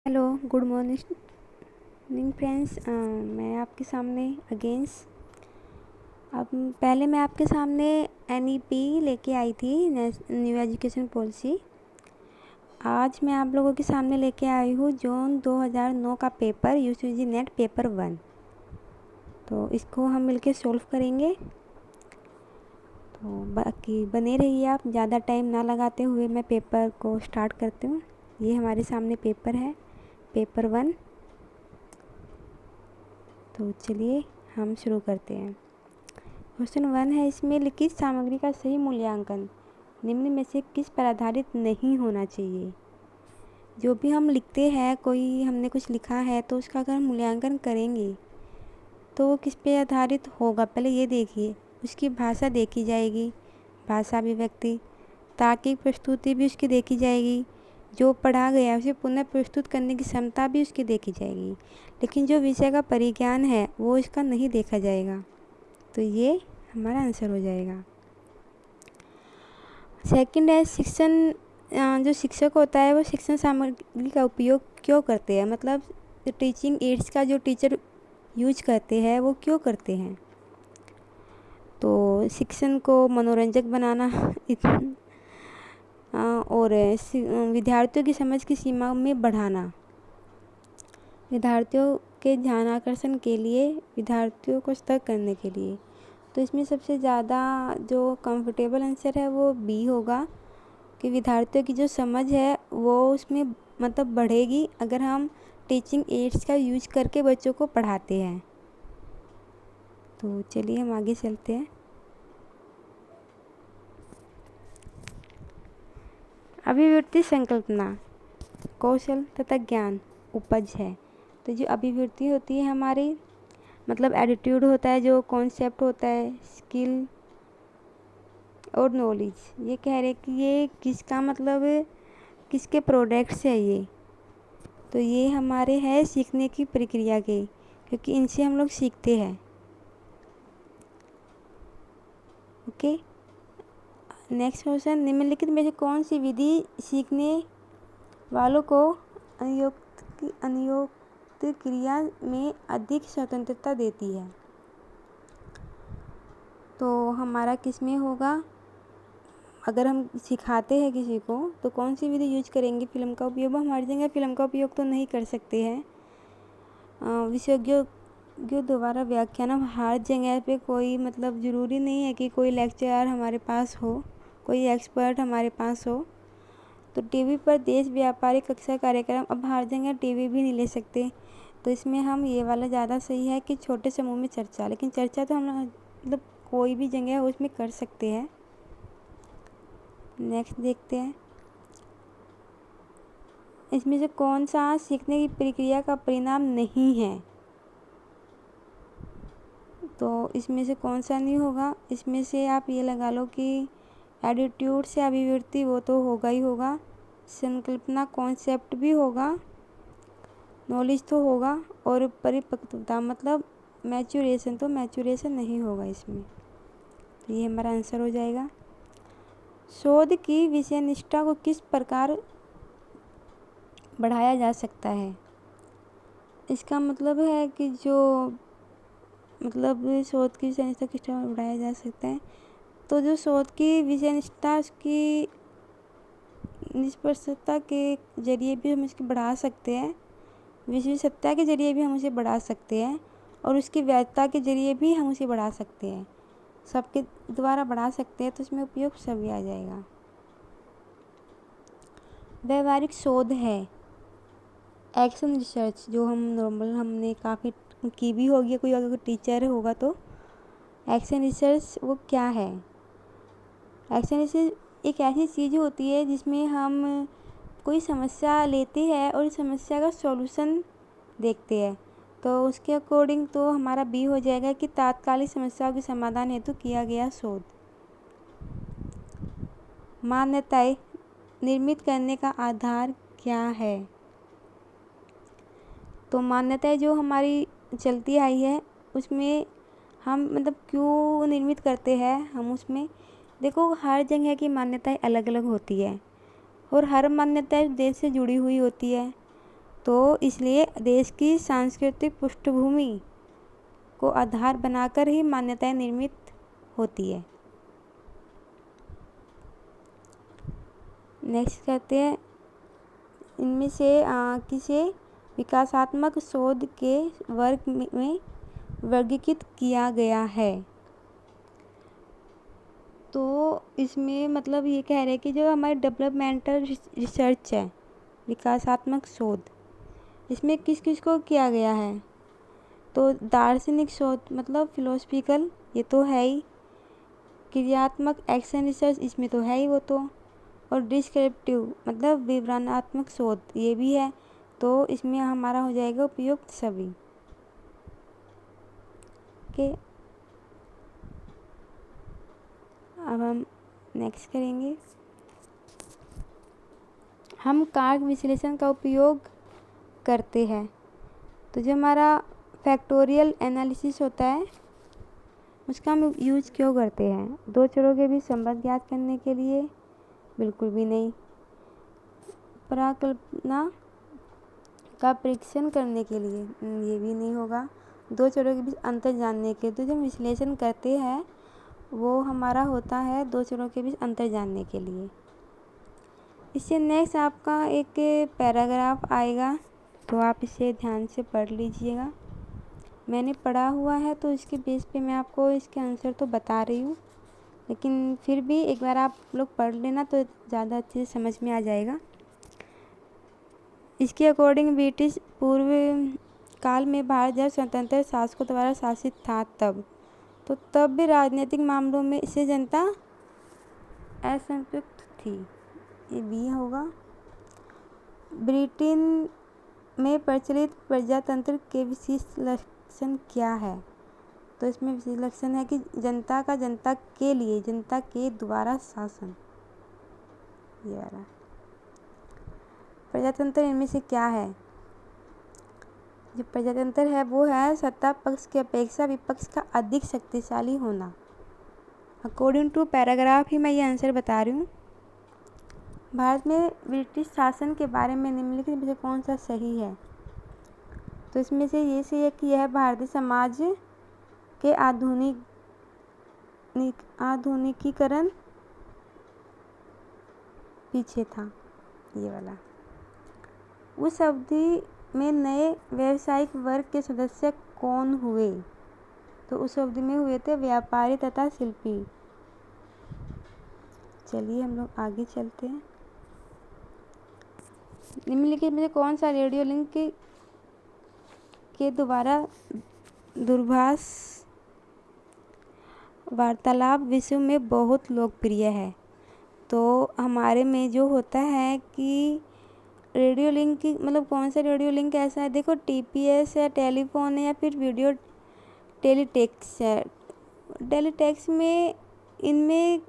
Hello, good morning friends. मैं आपके सामने अगेंस अब पहले मैं आपके सामने एनईपी लेके आई थी, न्यू एजुकेशन पॉलिसी। आज मैं आप लोगों के सामने लेके आई हूँ जून 2009 का पेपर, यूजीसी नेट पेपर 1। तो इसको हम मिलके सॉल्व करेंगे। तो बाकी बने रहिए आप, ज़्यादा टाइम ना लगाते हुए मैं पेपर को स्टार्ट करती हूँ। ये हमारे सामने पेपर है, पेपर 1। तो चलिए हम शुरू करते हैं। क्वेश्चन 1 है, इसमें लिखित सामग्री का सही मूल्यांकन निम्न में से किस पर आधारित नहीं होना चाहिए। जो भी हम लिखते हैं, कोई हमने कुछ लिखा है तो उसका अगर हम मूल्यांकन करेंगे तो वो किस पे आधारित होगा, पहले ये देखिए। उसकी भाषा देखी जाएगी, भाषा अभिव्यक्ति, तार्किक प्रस्तुति भी उसकी देखी जाएगी, जो पढ़ा गया उसे पुनः प्रस्तुत करने की क्षमता भी उसकी देखी जाएगी। लेकिन जो विषय का परिज्ञान है वो इसका नहीं देखा जाएगा। तो ये हमारा आंसर हो जाएगा। सेकंड है, शिक्षण जो शिक्षक होता है वो शिक्षण सामग्री का उपयोग क्यों करते हैं, मतलब टीचिंग एड्स का जो टीचर यूज करते हैं वो क्यों करते हैं। तो शिक्षण को मनोरंजक बनाना और विद्यार्थियों की समझ की सीमा में बढ़ाना, विद्यार्थियों के ध्यान आकर्षण के लिए, विद्यार्थियों को सतर्क करने के लिए। तो इसमें सबसे ज़्यादा जो कंफर्टेबल आंसर है वो बी होगा कि विद्यार्थियों की जो समझ है वो उसमें मतलब बढ़ेगी अगर हम टीचिंग एड्स का यूज करके बच्चों को पढ़ाते हैं। तो चलिए हम आगे चलते हैं। अभिव्यक्ति संकल्पना, कौशल तथा ज्ञान उपज है। तो जो अभिव्यक्ति होती है हमारी, मतलब एटीट्यूड होता है, जो कॉन्सेप्ट होता है, स्किल और नॉलेज। ये कह रहे कि ये किसका मतलब किसके प्रोडक्ट्स है ये। तो ये हमारे है सीखने की प्रक्रिया के, क्योंकि इनसे हम लोग सीखते हैं। ओके, नेक्स्ट क्वेश्चन, निम्नलिखित में से कौन सी विधि सीखने वालों को अनुयुक्त क्रिया में अधिक स्वतंत्रता देती है। तो हमारा किस में होगा, अगर हम सिखाते हैं किसी को तो कौन सी विधि यूज करेंगे, फिल्म का उपयोग। हमारी जगह फिल्म का उपयोग तो नहीं कर सकते हैं। विशेषज्ञों द्वारा व्याख्यान, हर जगह पे कोई मतलब ज़रूरी नहीं है कि कोई लेक्चरर हमारे पास हो, कोई एक्सपर्ट हमारे पास हो। तो टीवी पर देश व्यापारी कक्षा कार्यक्रम, अब हर जगह टीवी भी नहीं ले सकते। तो इसमें हम ये वाला ज़्यादा सही है कि छोटे समूह में चर्चा, लेकिन चर्चा तो हम मतलब कोई भी जगह उसमें कर सकते हैं। नेक्स्ट देखते हैं, इसमें से कौन सा सीखने की प्रक्रिया का परिणाम नहीं है। तो इसमें से कौन सा नहीं होगा, इसमें से आप ये लगा लो कि एटीट्यूड से अभिव्यक्ति वो तो होगा ही होगा, संकल्पना कॉन्सेप्ट भी होगा, नॉलेज तो होगा, और परिपक्वता मतलब मैच्योरेशन, तो मैच्योरेशन नहीं होगा इसमें। तो ये हमारा आंसर हो जाएगा। शोध की विषय निष्ठा को किस प्रकार बढ़ाया जा सकता है। इसका मतलब है कि जो मतलब शोध की विषय निष्ठा किस तरह बढ़ाया जा सकता है। तो जो शोध की विषय निष्ठा, उसकी निष्पक्षता के जरिए भी हम इसकी बढ़ा सकते हैं, विशेषज्ञता के जरिए भी हम उसे बढ़ा सकते हैं, और उसकी वैधता के जरिए भी हम उसे बढ़ा सकते हैं। सबके द्वारा बढ़ा सकते हैं, तो इसमें उपयोग सभी आ जाएगा। व्यवहारिक शोध है एक्शन रिसर्च, जो हम नॉर्मल हमने काफ़ी की भी होगी, कोई अगर टीचर होगा तो। एक्शन रिसर्च वो क्या है, एक्शन रिसर्च एक ऐसी चीज़ होती है जिसमें हम कोई समस्या लेते हैं और इस समस्या का सॉल्यूशन देखते हैं। तो उसके अकॉर्डिंग तो हमारा बी हो जाएगा कि तात्कालिक समस्याओं के समाधान हेतु किया गया शोध। मान्यताएं निर्मित करने का आधार क्या है। तो मान्यताएं जो हमारी चलती आई है उसमें हम मतलब क्यों निर्मित करते हैं हम, उसमें देखो हर जगह की मान्यताएं अलग अलग होती है, और हर मान्यता देश से जुड़ी हुई होती है। तो इसलिए देश की सांस्कृतिक पृष्ठभूमि को आधार बनाकर ही मान्यताएं निर्मित होती है। नेक्स्ट करते हैं, इनमें से किसे विकासात्मक शोध के वर्ग में वर्गीकृत किया गया है। तो इसमें मतलब ये कह रहे हैं कि जो हमारी डेवलपमेंटल रिसर्च है, विकासात्मक शोध, इसमें किस किस को किया गया है। तो दार्शनिक शोध मतलब फिलोसफिकल, ये तो है ही। क्रियात्मक एक्शन रिसर्च, इसमें तो है ही वो तो। और डिस्क्रिप्टिव मतलब विवरणात्मक शोध, ये भी है। तो इसमें हमारा हो जाएगा उपयुक्त सभी। ओके, अब हम नेक्स्ट करेंगे। हम कारक विश्लेषण का उपयोग करते हैं। तो जो हमारा फैक्टोरियल एनालिसिस होता है, उसका हम यूज क्यों करते हैं। दो चरों के बीच संबंध ज्ञात करने के लिए, बिल्कुल भी नहीं। प्राकल्पना का परीक्षण करने के लिए, ये भी नहीं होगा। दो चरों के बीच अंतर जानने के लिए। तो जो विश्लेषण करते हैं वो हमारा होता है दो चरों के बीच अंतर जानने के लिए। इससे नेक्स्ट आपका एक पैराग्राफ आएगा, तो आप इसे ध्यान से पढ़ लीजिएगा। मैंने पढ़ा हुआ है तो इसके बेस पे मैं आपको इसके आंसर तो बता रही हूँ, लेकिन फिर भी एक बार आप लोग पढ़ लेना तो ज़्यादा अच्छे से समझ में आ जाएगा। इसके अकॉर्डिंग ब्रिटिश पूर्व काल में भारत जब स्वतंत्र शासकों द्वारा शासित था तब भी राजनीतिक मामलों में इससे जनता असंतुष्ट थी, ये भी होगा। ब्रिटेन में प्रचलित प्रजातंत्र के विशेष लक्षण क्या है। तो इसमें विशेष लक्षण है कि जनता का जनता के लिए, जनता के द्वारा शासन, ये वाला। प्रजातंत्र इनमें से क्या है। जो प्रजातंत्र है वो है सत्ता पक्ष की अपेक्षा विपक्ष का अधिक शक्तिशाली होना। अकॉर्डिंग टू पैराग्राफ ही मैं ये आंसर बता रही हूँ। भारत में ब्रिटिश शासन के बारे में निम्नलिखित में से कौन सा सही है। तो इसमें से ये सही है कि यह भारतीय समाज के आधुनिकीकरण पीछे था, ये वाला। उस अवधि में नए व्यावसायिक वर्ग के सदस्य कौन हुए। तो उस अवधि में हुए थे व्यापारी तथा शिल्पी। चलिए हम लोग आगे चलते हैं। निम्नलिखित में कौन सा रेडियो लिंक के द्वारा दूरभाष वार्तालाप विश्व में बहुत लोकप्रिय है। तो हमारे में जो होता है कि रेडियो लिंक की मतलब कौन सा रेडियो लिंक ऐसा है, देखो टीपीएस है, टेलीफोन है, या फिर वीडियो टेलीटेक्स है। टेलीटेक्स में इनमें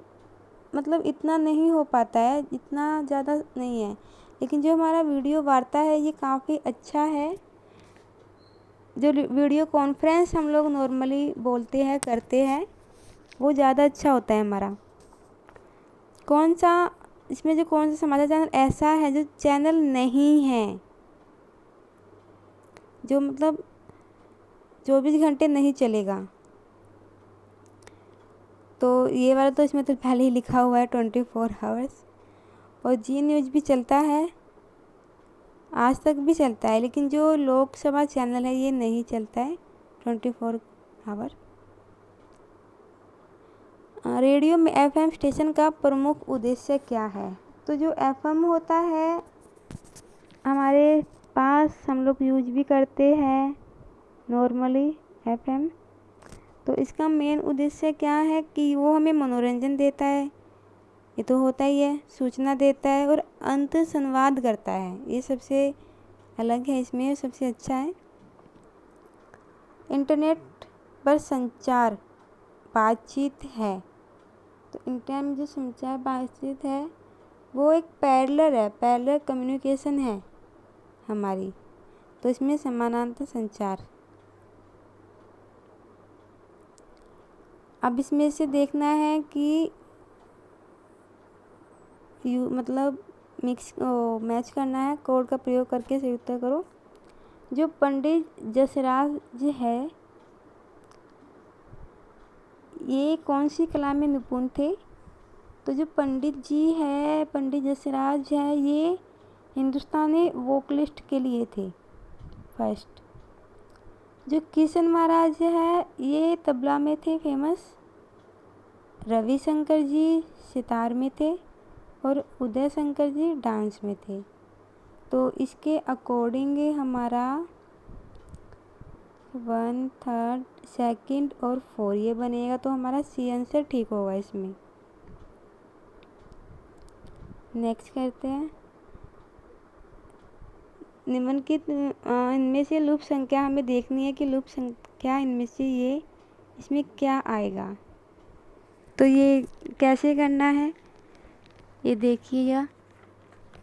मतलब इतना नहीं हो पाता है, इतना ज़्यादा नहीं है, लेकिन जो हमारा वीडियो वार्ता है ये काफ़ी अच्छा है। जो वीडियो कॉन्फ्रेंस हम लोग नॉर्मली बोलते हैं, करते हैं, वो ज़्यादा अच्छा होता है हमारा। कौन सा इसमें जो कौन सा समाचार चैनल ऐसा है जो चैनल नहीं है, जो मतलब 24 घंटे नहीं चलेगा। तो ये वाला तो इसमें तो पहले ही लिखा हुआ है 24 आवर्स। और जी न्यूज़ भी चलता है, आज तक भी चलता है, लेकिन जो लोकसभा चैनल है ये नहीं चलता है 24 आवर। रेडियो में एफएम स्टेशन का प्रमुख उद्देश्य क्या है। तो जो एफएम होता है हमारे पास हम लोग यूज भी करते हैं नॉर्मली एफएम। तो इसका मेन उद्देश्य क्या है कि वो हमें मनोरंजन देता है, ये तो होता ही है, सूचना देता है और अंत संवाद करता है, ये सबसे अलग है इसमें, सबसे अच्छा है। इंटरनेट पर संचार बातचीत है। तो इंटरनेट में जो संचार बातचीत है वो एक पैरेलल कम्युनिकेशन है हमारी। तो इसमें समानांतर संचार। अब इसमें से देखना है कि मतलब मैच करना है, कोड का प्रयोग करके सही उत्तर करो। जो पंडित जसराज है ये कौन सी कला में निपुण थे? तो जो पंडित जी है, पंडित जसराज है, ये हिंदुस्तानी वोकलिस्ट के लिए थे फर्स्ट। जो किशन महाराज है ये तबला में थे फेमस। रविशंकर जी सितार में थे और उदय शंकर जी डांस में थे। तो इसके अकॉर्डिंग हमारा 1, 3, 2 और 4 ये बनेगा। तो हमारा सी आंसर ठीक होगा इसमें। नेक्स्ट करते हैं। निम्नलिखित इनमें से लुप्त संख्या हमें देखनी है कि लुप्त संख्या इनमें से ये इसमें क्या आएगा। तो ये कैसे करना है ये देखिएगा,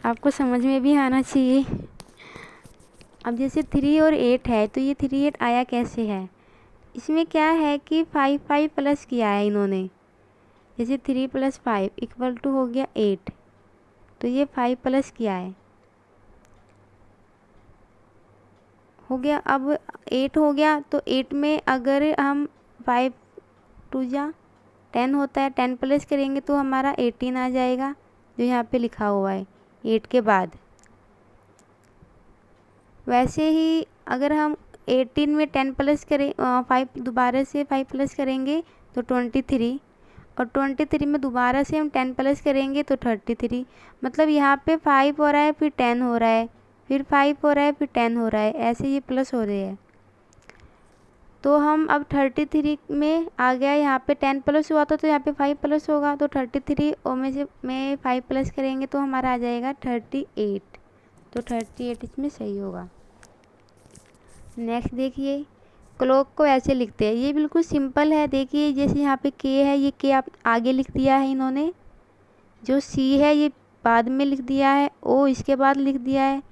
आपको समझ में भी आना चाहिए। अब जैसे 3 और 8 है तो ये 3, 8 आया कैसे है? इसमें क्या है कि 5, 5 प्लस किया है इन्होंने। जैसे 3 + 5 = हो गया 8, तो ये 5 प्लस किया है, हो गया। अब 8 हो गया तो 8 में अगर हम 5 2 जा 10 होता है, 10 प्लस करेंगे तो हमारा 18 आ जाएगा, जो यहाँ पे लिखा हुआ है 8 के बाद। वैसे ही अगर हम 18 में 10 प्लस करें, 5 दोबारा से 5 प्लस करेंगे तो 23, और 23 में दोबारा से हम 10 प्लस करेंगे तो 33। मतलब यहाँ पे 5 हो रहा है, फिर 10 हो रहा है, फिर 5 हो रहा है, फिर 10 हो रहा है, ऐसे ये प्लस हो रहे हैं। तो हम अब 33 में आ गया, यहाँ पे 10 प्लस हुआ था तो यहाँ पे 5 प्लस होगा, तो 33 और में 5 प्लस करेंगे तो हमारा आ जाएगा 38। तो 38 इसमें सही होगा। नेक्स्ट देखिए, क्लॉक को ऐसे लिखते हैं, ये बिल्कुल सिंपल है। देखिए जैसे यहाँ पे के है, ये के आप आगे लिख दिया है इन्होंने। जो सी है ये बाद में लिख दिया है, ओ इसके बाद लिख दिया है,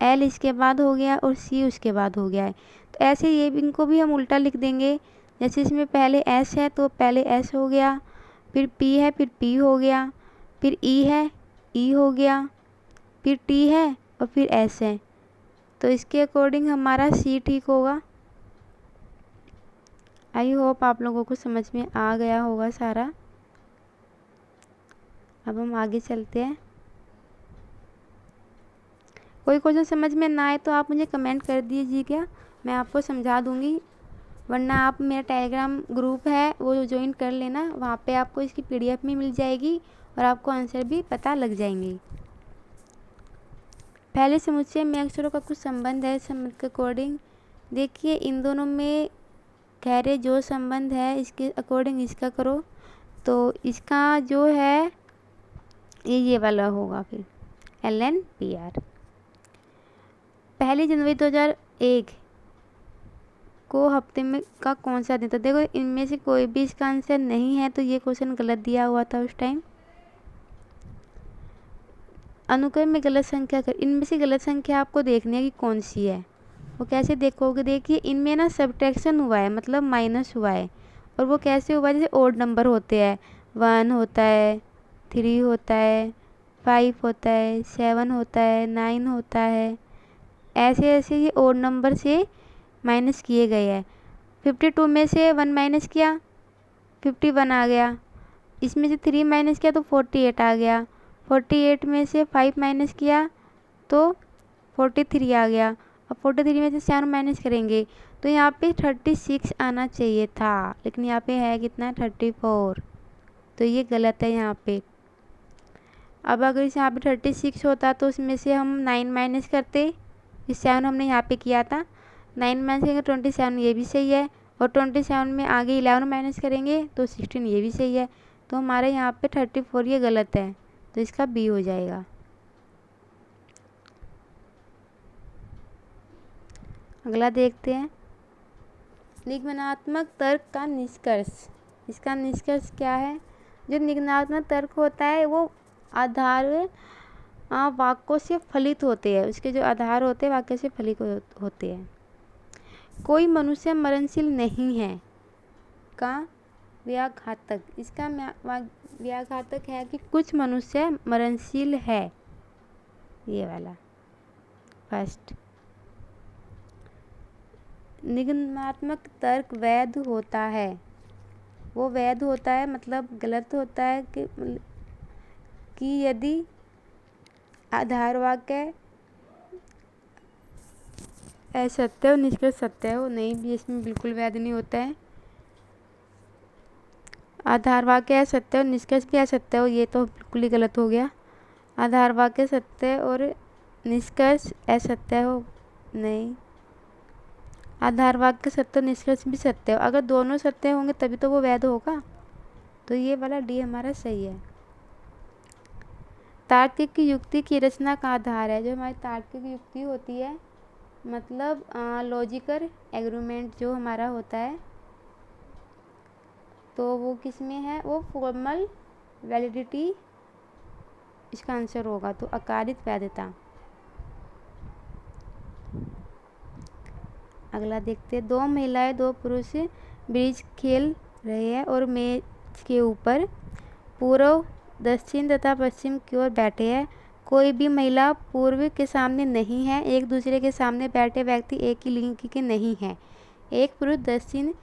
एल इसके बाद हो गया और सी उसके बाद हो गया है। तो ऐसे ये इनको भी हम उल्टा लिख देंगे। जैसे इसमें पहले एस है तो पहले एस हो गया, फिर पी है फिर पी हो गया, फिर ई है ई हो गया, फिर टी है और फिर एस है। तो इसके अकॉर्डिंग हमारा सी ठीक होगा। आई होप आप लोगों को समझ में आ गया होगा सारा। अब हम आगे चलते हैं। कोई क्वेश्चन समझ में ना आए तो आप मुझे कमेंट कर दीजिएगा, मैं आपको समझा दूंगी। वरना आप मेरा टेलीग्राम ग्रुप है वो ज्वाइन कर लेना, वहाँ पे आपको इसकी PDF में मिल जाएगी और आपको आंसर भी पता लग जाएंगे। पहले समुच्चय में अक्षरों का कुछ संबंध है, संबंध के अकॉर्डिंग देखिए इन दोनों में गहरे जो संबंध है इसके अकॉर्डिंग इसका करो। तो इसका जो है ये वाला होगा, फिर LNPR। 1 जनवरी 2001 को हफ्ते में का कौन सा दिन था? देखो इनमें से कोई भी इसका आंसर नहीं है, तो ये क्वेश्चन गलत दिया हुआ था उस टाइम। अनुक्रम में गलत संख्या कर, इनमें से गलत संख्या आपको देखनी है कि कौन सी है। वो कैसे देखोगे? देखिए इनमें ना सब्ट्रैक्शन हुआ है, मतलब माइनस हुआ है। और वो कैसे हुआ है? जैसे ओड नंबर होते हैं, 1 होता है, 3 होता है, 5 होता है, 7 होता है, 9 होता है, ऐसे ऐसे ये ओड नंबर से माइनस किए गए हैं। 52 में से 1 माइनस किया 51 आ गया, इसमें से 3 माइनस किया तो 48 आ गया, 48 में से 5 माइनस किया तो 43 आ गया, अब 43 में से 7 माइनस करेंगे तो यहाँ पे 36 आना चाहिए था, लेकिन यहाँ पे है कितना 34, तो ये गलत है यहाँ पे। अब अगर इस यहाँ पे 36 होता तो उसमें से हम 9 माइनस करते, इस 7 हमने यहाँ पे किया था, 9 माइनस करेंगे 27, ये भी सही है, और 27 में आगे 11 माइनस करेंगे तो 16, ये भी सही है। तो हमारे यहाँ पे 34 ये गलत है, तो इसका बी हो जाएगा। अगला देखते हैं, निगमनात्मक तर्क का निष्कर्ष। इसका निष्कर्ष क्या है? जो निगमनात्मक तर्क होता है वो आधार वाक्यों से फलित होते हैं, उसके जो आधार होते हैं वाक्य से फलित होते हैं। कोई मनुष्य मरणशील नहीं है का व्याघातक। इसका व्याघातक है कि कुछ मनुष्य मरणशील है, ये वाला फर्स्ट। निगमनात्मक तर्क वैध होता है, वो वैध होता है मतलब गलत होता है कि यदि आधार वाक्य असत्य हो, निष्कर्ष सत्य हो। नहीं, भी इसमें बिल्कुल वैध नहीं होता है। आधार वाक्य असत्य और निष्कर्ष भी असत्य हो, ये तो बिल्कुल ही गलत हो गया। आधार वाक्य सत्य और निष्कर्ष असत्य हो, नहीं। आधार वाक्य सत्य और निष्कर्ष भी सत्य हो, अगर दोनों सत्य होंगे तभी तो वो वैध होगा। तो ये वाला डी हमारा सही है। तार्किक युक्ति की रचना का आधार है, जो हमारी तार्किक युक्ति होती है मतलब लॉजिकल एग्रीमेंट जो हमारा होता है, तो वो किस में है, वो फॉर्मल वैलिडिटी इसका आंसर होगा। तो अकारित वैधता। अगला देखते हैं। दो महिलाएं दो पुरुष ब्रिज खेल रहे हैं और मेज के ऊपर पूर्व, दक्षिण तथा पश्चिम की ओर बैठे हैं। कोई भी महिला पूर्व के सामने नहीं है। एक दूसरे के सामने बैठे व्यक्ति एक ही लिंग के नहीं है। एक पुरुष दक्षिण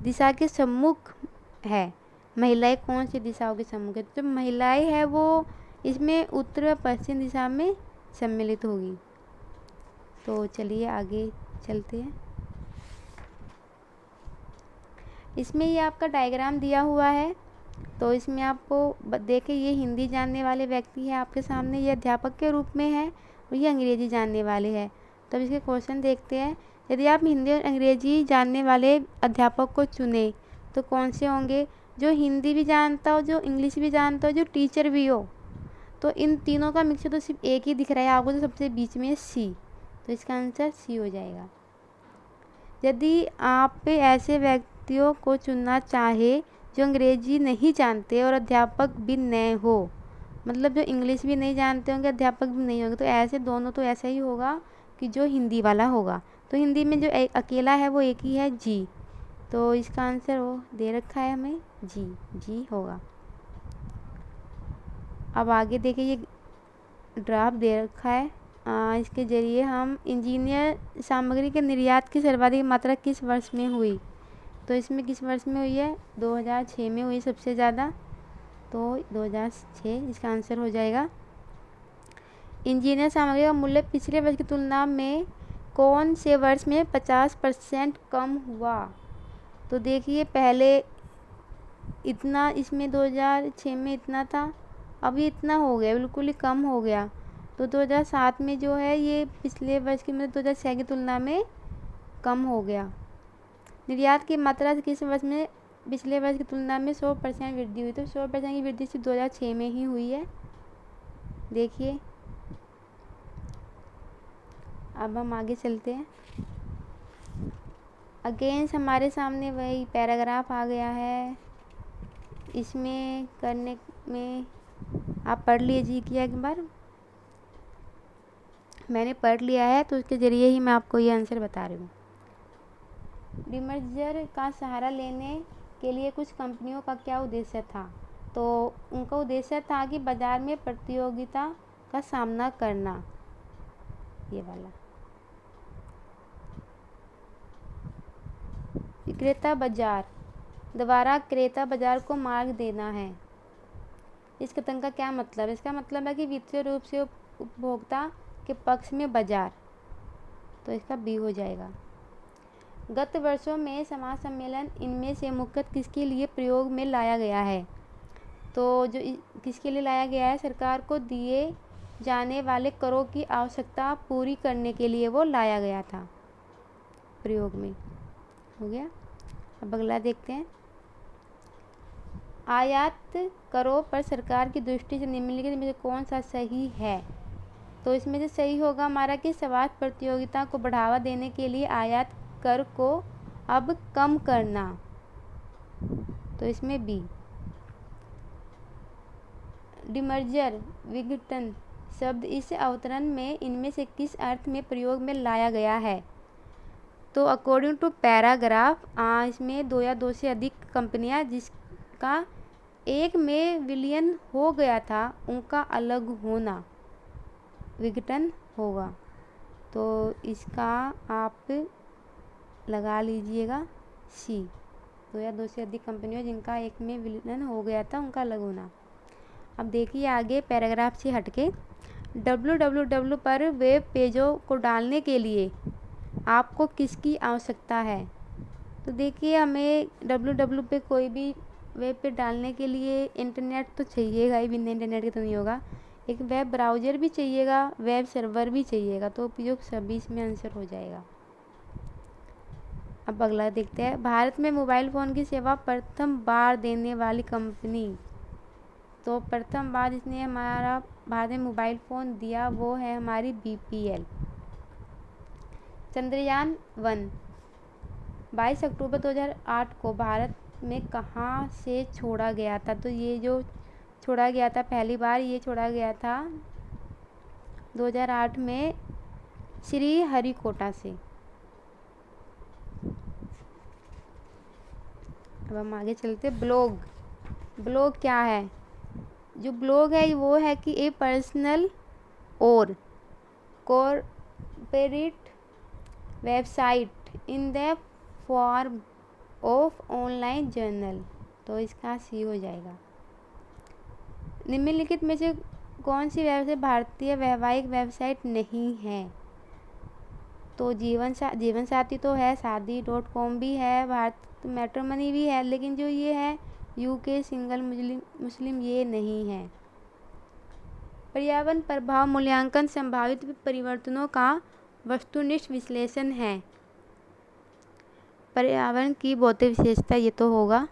दिशा के सम्मुख है। महिलाएं कौन सी दिशाओं के सम्मुख है? जो महिलाएं है वो इसमें उत्तर व पश्चिम दिशा में सम्मिलित होगी। तो चलिए आगे चलते हैं। इसमें ये आपका डायग्राम दिया हुआ है, तो इसमें आपको देखें ये हिंदी जानने वाले व्यक्ति है आपके सामने, ये अध्यापक के रूप में है और ये अंग्रेजी जानने वाले हैं। तो अब इसके क्वेश्चन देखते हैं। यदि आप हिंदी और अंग्रेजी जानने वाले अध्यापक को चुने तो कौन से होंगे? जो हिंदी भी जानता हो, जो इंग्लिश भी जानता हो, जो टीचर भी हो। तो इन तीनों का मिक्सचर तो सिर्फ एक ही दिख रहा है आपको, तो सबसे बीच में सी, तो इसका आंसर सी हो जाएगा। यदि आप ऐसे व्यक्तियों को चुनना चाहे जो अंग्रेजी नहीं जानते और अध्यापक भी न हो, मतलब जो इंग्लिश भी नहीं जानते होंगे, अध्यापक भी नहीं होंगे, तो ऐसे दोनों तो ऐसा ही होगा कि जो हिंदी वाला होगा। तो हिंदी में जो अकेला है वो एक ही है, जी। तो इसका आंसर वो दे रखा है हमें, जी, जी होगा। अब आगे देखिए, ये ड्राफ्ट दे रखा है। इसके ज़रिए हम इंजीनियर सामग्री के निर्यात की सर्वाधिक मात्रा किस वर्ष में हुई? तो इसमें किस वर्ष में हुई है? 2006 में हुई सबसे ज़्यादा, तो 2006 इसका आंसर हो जाएगा। इंजीनियर सामग्री का मूल्य पिछले वर्ष की तुलना में कौन से वर्ष में 50% कम हुआ? तो देखिए पहले इतना, इसमें 2006 में इतना था, अभी इतना हो गया, बिल्कुल ही कम हो गया। तो 2007 में जो है ये पिछले वर्ष की मतलब 2006 की तुलना में कम हो गया। निर्यात की मात्रा किस वर्ष में पिछले वर्ष की तुलना में 100% वृद्धि हुई? तो 100% की वृद्धि सिर्फ 2006 में ही हुई है। देखिए अब हम आगे चलते हैं। अगेंस्ट हमारे सामने वही पैराग्राफ आ गया है। इसमें करने में आप पढ़ लीजिए कि एक बार, मैंने पढ़ लिया है तो उसके ज़रिए ही मैं आपको ये आंसर बता रही हूँ। डिमर्जर का सहारा लेने के लिए कुछ कंपनियों का क्या उद्देश्य था? तो उनका उद्देश्य था कि बाजार में प्रतियोगिता का सामना करना, ये वाला। विक्रेता बाजार द्वारा क्रेता बाजार को मार्ग देना है। इस कथन का क्या मतलब? इसका मतलब है कि वित्तीय रूप से उपभोक्ता के पक्ष में बाजार, तो इसका बी हो जाएगा। गत वर्षों में समाज सम्मेलन इनमें से मुख्यतः किसके लिए प्रयोग में लाया गया है? तो जो किसके लिए लाया गया है? सरकार को दिए जाने वाले करों की आवश्यकता पूरी करने के लिए वो लाया गया था, प्रयोग में। हो गया। अब अगला देखते हैं। आयात करों पर सरकार की दृष्टि से निम्नलिखित में से कौन सा सही है? तो इसमें से सही होगा हमारा कि स्वास्थ्य प्रतियोगिता को बढ़ावा देने के लिए आयात कर को अब कम करना, तो इसमें बी। डिमर्जर विघटन शब्द इस अवतरण में इनमें से किस अर्थ में प्रयोग में लाया गया है? तो अकॉर्डिंग टू पैराग्राफ इसमें दो या दो से अधिक कंपनियां जिसका एक में विलयन हो गया था उनका अलग होना, विघटन होगा। तो इसका आप लगा लीजिएगा सी। 2 या 2 से अधिक कंपनियों जिनका एक में विलीन हो गया था उनका अलग होना। अब देखिए आगे पैराग्राफ से हटके www पर वेब पेजों को डालने के लिए आपको किसकी आवश्यकता है। तो देखिए हमें www पे कोई भी वेब पे डालने के लिए इंटरनेट तो चाहिएगा ही, बिना इंटरनेट के तो नहीं होगा। एक वेब ब्राउज़र भी चाहिएगा, वेब सर्वर भी चाहिएगा, तो उपयोग सभी इसमें आंसर हो जाएगा। अब अगला देखते हैं, भारत में मोबाइल फ़ोन की सेवा प्रथम बार देने वाली कंपनी। तो प्रथम बार जिसने हमारा भारत में मोबाइल फ़ोन दिया वो है हमारी BPL। चंद्रयान 1 22 अक्टूबर 2008 को भारत में कहाँ से छोड़ा गया था। तो ये जो छोड़ा गया था पहली बार, ये छोड़ा गया था 2008 में श्री हरिकोटा से। अब हम आगे चलते। ब्लॉग क्या है। जो ब्लॉग है वो है कि ए पर्सनल और corporate website in the form of online journal. तो इसका सी हो जाएगा। निम्नलिखित में से कौन सी वेबसाइट भारतीय वैवाहिक वेबसाइट नहीं है। तो जीवन साथी तो है, शादी.com भी है, भारत मैट्रिमनी भी है, लेकिन जो ये है UK सिंगल मुस्लिम ये नहीं है। पर्यावरण प्रभाव मूल्यांकन संभावित परिवर्तनों का वस्तुनिष्ठ विश्लेषण है। पर्यावरण की भौतिक विशेषता ये तो होगा।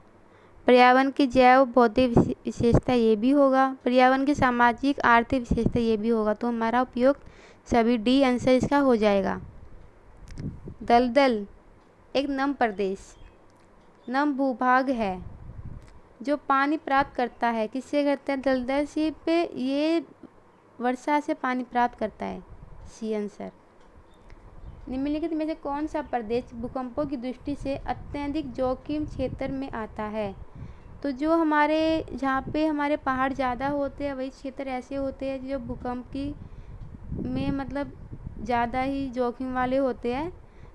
पर्यावरण की जैव भौतिक विशेषता ये भी होगा। पर्यावरण की सामाजिक आर्थिक विशेषता ये भी होगा। तो हमारा उपयोग सभी डी आंसर इसका हो जाएगा। दलदल एक नम प्रदेश, नम भूभाग है जो पानी प्राप्त करता है। किससे करता है। दलदल से पे ये वर्षा से पानी प्राप्त करता है। C answer. निम्नलिखित में से कौन सा प्रदेश भूकंपों की दृष्टि से अत्यधिक जोखिम क्षेत्र में आता है। तो जो हमारे जहाँ पे हमारे पहाड़ ज़्यादा होते हैं वही क्षेत्र ऐसे होते हैं जो भूकंप की में मतलब ज़्यादा ही जोखिम वाले होते हैं।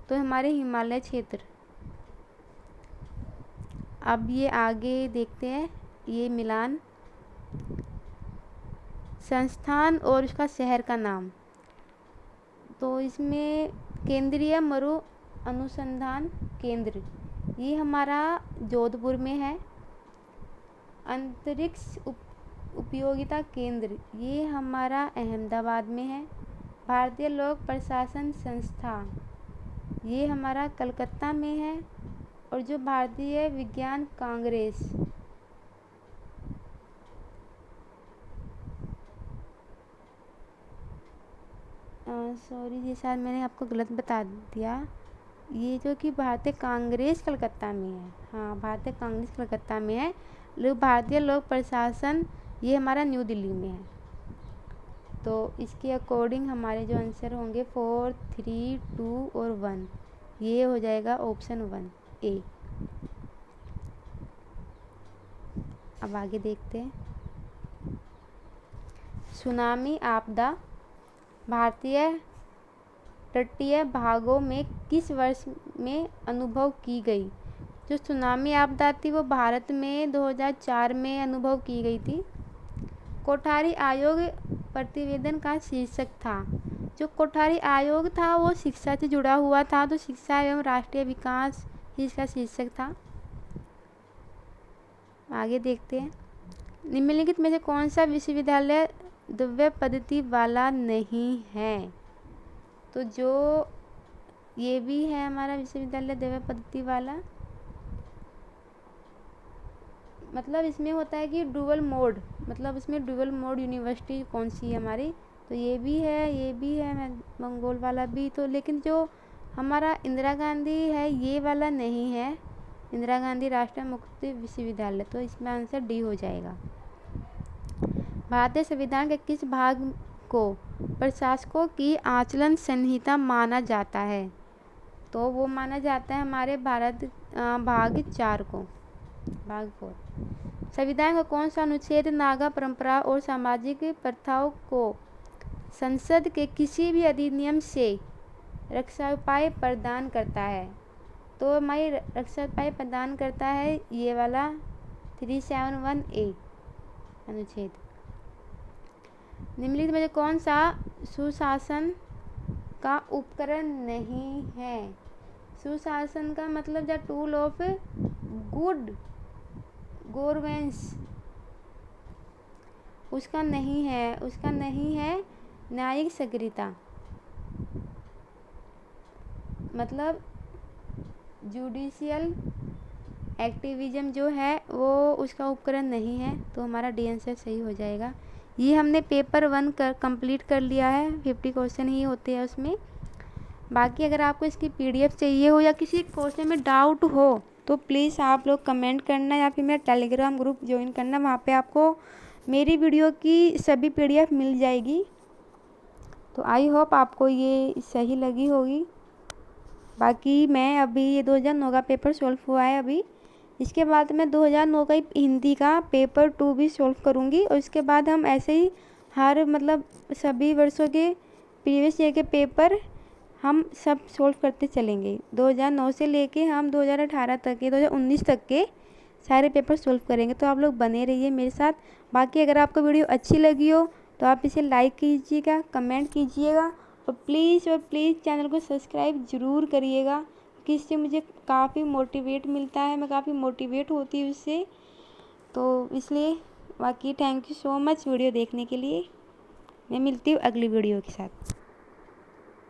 तो हमारे हिमालय क्षेत्र। अब ये आगे देखते हैं, ये मिलान संस्थान और उसका शहर का नाम। तो इसमें केंद्रीय मरु अनुसंधान केंद्र ये हमारा जोधपुर में है। अंतरिक्ष उपयोगिता केंद्र ये हमारा अहमदाबाद में है। भारतीय लोक प्रशासन संस्था ये हमारा कलकत्ता में है। और जो भारतीय विज्ञान कांग्रेस सॉरी जी शायद मैंने आपको गलत बता दिया। ये जो कि भारतीय कांग्रेस कलकत्ता में है। हाँ, भारतीय कांग्रेस कलकत्ता में है। भारतीय लोक प्रशासन ये हमारा न्यू दिल्ली में है। तो इसके अकॉर्डिंग हमारे जो आंसर होंगे 4, 3, 2 और 1 ये हो जाएगा ऑप्शन 1 ए। अब आगे देखते हैं। सुनामी आपदा भारतीय तटीय भागों में किस वर्ष में अनुभव की गई। जो सुनामी आपदा थी वो भारत में 2004 में अनुभव की गई थी। कोठारी आयोग प्रतिवेदन का शीर्षक था। जो कोठारी आयोग था वो शिक्षा से जुड़ा हुआ था। तो शिक्षा एवं राष्ट्रीय विकास ही इसका शीर्षक था। आगे देखते हैं। निम्नलिखित में से कौन सा विश्वविद्यालय द्वितीय पद्धति वाला नहीं है। तो जो ये भी है हमारा विश्वविद्यालय द्वितीय पद्धति वाला, मतलब इसमें होता है कि डुअल मोड, मतलब इसमें डुअल मोड यूनिवर्सिटी कौन सी है हमारी। तो ये भी है मंगोल वाला भी। तो लेकिन जो हमारा इंदिरा गांधी है ये वाला नहीं है, इंदिरा गांधी राष्ट्रीय मुक्त विश्वविद्यालय। तो इसमें आंसर डी हो जाएगा। भारतीय संविधान के किस भाग को प्रशासकों की आचरण संहिता माना जाता है। तो वो माना जाता है हमारे भाग 4 को, भाग 4। संविधान का कौन सा अनुच्छेद नागा परंपरा और सामाजिक प्रथाओं को संसद के किसी भी अधिनियम से रक्षा उपाय प्रदान करता है। तो हमारी रक्षा उपाय प्रदान करता है ये वाला 371A अनुच्छेद। निम्नलिखित में से कौन सा सुशासन का उपकरण नहीं है? सुशासन का मतलब the tool of good governance, उसका नहीं है न्यायिक सक्रियता, मतलब जुडिशियल एक्टिविज्म जो है वो उसका उपकरण नहीं है। तो हमारा डी आंसर सही हो जाएगा। ये हमने पेपर 1 कंप्लीट कर लिया है, 50 क्वेश्चन ही होते हैं उसमें। बाकी अगर आपको इसकी PDF चाहिए हो या किसी क्वेश्चन में डाउट हो तो प्लीज़ आप लोग कमेंट करना या फिर मेरा टेलीग्राम ग्रुप ज्वाइन करना, वहाँ पे आपको मेरी वीडियो की सभी PDF मिल जाएगी। तो आई होप आपको ये सही लगी होगी। बाकी मैं अभी ये 2009 का पेपर सॉल्व हुआ है अभी, इसके बाद मैं 2009 का हिंदी का पेपर 2 भी सॉल्व करूँगी और इसके बाद हम ऐसे ही हर मतलब सभी वर्षों के प्रीवियस ईयर के पेपर हम सब सॉल्व करते चलेंगे। 2009 से लेके हम 2018 तक के 2019 तक के सारे पेपर सॉल्व करेंगे। तो आप लोग बने रहिए मेरे साथ। बाकी अगर आपको वीडियो अच्छी लगी हो तो आप इसे लाइक कीजिएगा, कमेंट कीजिएगा और प्लीज़ चैनल को सब्सक्राइब ज़रूर करिएगा, क्योंकि इससे मुझे काफ़ी मोटिवेट मिलता है, मैं काफ़ी मोटिवेट होती हूँ इससे। तो इसलिए बाकी thank you so much video देखने के लिए। मैं मिलती हूँ अगली वीडियो के साथ।